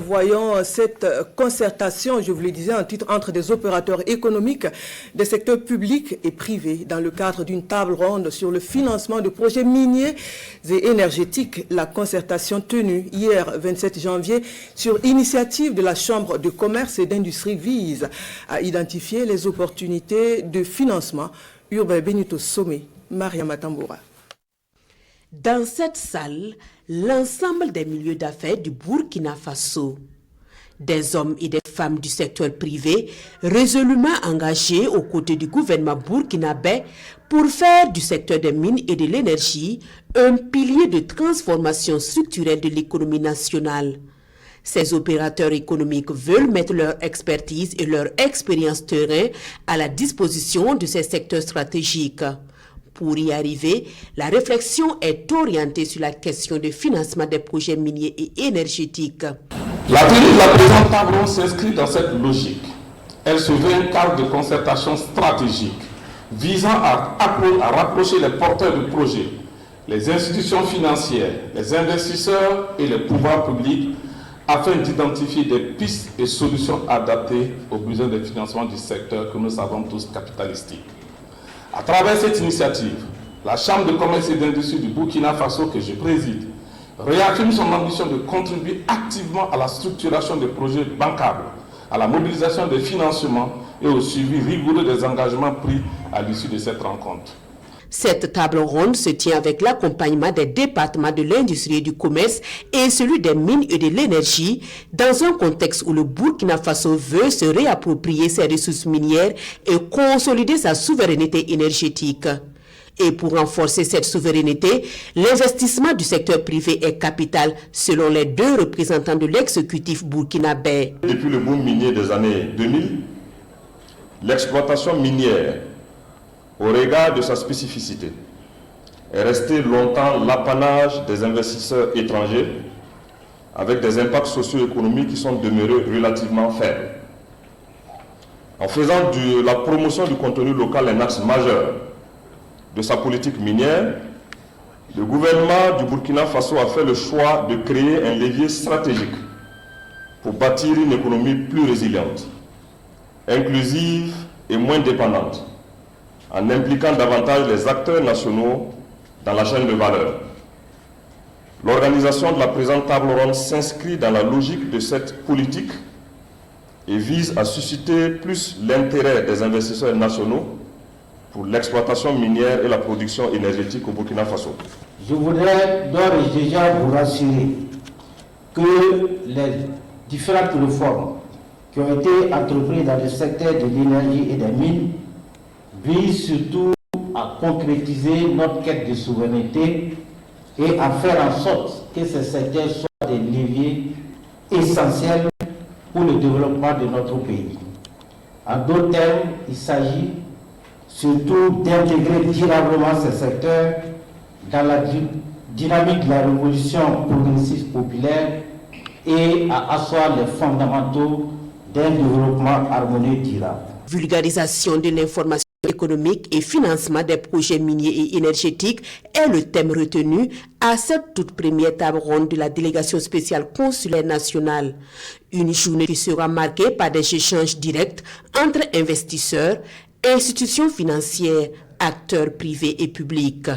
Voyons cette concertation, je vous le disais, en titre entre des opérateurs économiques des secteurs publics et privés dans le cadre d'une table ronde sur le financement de projets miniers et énergétiques. La concertation tenue hier 27 janvier sur initiative de la Chambre de commerce et d'industrie vise à identifier les opportunités de financement. Urbain Benito Sommet, Maria Matamboura. Dans cette salle, l'ensemble des milieux d'affaires du Burkina Faso, des hommes et des femmes du secteur privé résolument engagés aux côtés du gouvernement burkinabé pour faire du secteur des mines et de l'énergie un pilier de transformation structurelle de l'économie nationale. Ces opérateurs économiques veulent mettre leur expertise et leur expérience terrain à la disposition de ces secteurs stratégiques. Pour y arriver, la réflexion est orientée sur la question de financement des projets miniers et énergétiques. La tenue de la présente table ronde s'inscrit dans cette logique. Elle se veut un cadre de concertation stratégique visant à rapprocher les porteurs de projets, les institutions financières, les investisseurs et les pouvoirs publics afin d'identifier des pistes et solutions adaptées aux besoins de financement du secteur que nous savons tous capitalistique. À travers cette initiative, la Chambre de commerce et d'industrie du Burkina Faso que je préside réaffirme son ambition de contribuer activement à la structuration des projets bancables, à la mobilisation des financements et au suivi rigoureux des engagements pris à l'issue de cette rencontre. Cette table ronde se tient avec l'accompagnement des départements de l'industrie et du commerce et celui des mines et de l'énergie dans un contexte où le Burkina Faso veut se réapproprier ses ressources minières et consolider sa souveraineté énergétique. Et pour renforcer cette souveraineté, l'investissement du secteur privé est capital selon les deux représentants de l'exécutif burkinabé. Depuis le boom minier des années 2000, l'exploitation minière, au regard de sa spécificité, est restée longtemps l'apanage des investisseurs étrangers avec des impacts socio-économiques qui sont demeurés relativement faibles. En faisant de la promotion du contenu local un axe majeur de sa politique minière, le gouvernement du Burkina Faso a fait le choix de créer un levier stratégique pour bâtir une économie plus résiliente, inclusive et moins dépendante, en impliquant davantage les acteurs nationaux dans la chaîne de valeur. L'organisation de la présente table ronde s'inscrit dans la logique de cette politique et vise à susciter plus l'intérêt des investisseurs nationaux pour l'exploitation minière et la production énergétique au Burkina Faso. Je voudrais d'ores et déjà vous rassurer que les différentes réformes qui ont été entreprises dans le secteur de l'énergie et des mines vise surtout à concrétiser notre quête de souveraineté et à faire en sorte que ces secteurs soient des leviers essentiels pour le développement de notre pays. En d'autres termes, il s'agit surtout d'intégrer durablement ces secteurs dans la dynamique de la révolution progressiste populaire et à asseoir les fondamentaux d'un développement harmonieux durable. Vulgarisation de l'information économique et financement des projets miniers et énergétiques est le thème retenu à cette toute première table ronde de la délégation spéciale consulaire nationale. Une journée qui sera marquée par des échanges directs entre investisseurs, institutions financières, acteurs privés et publics.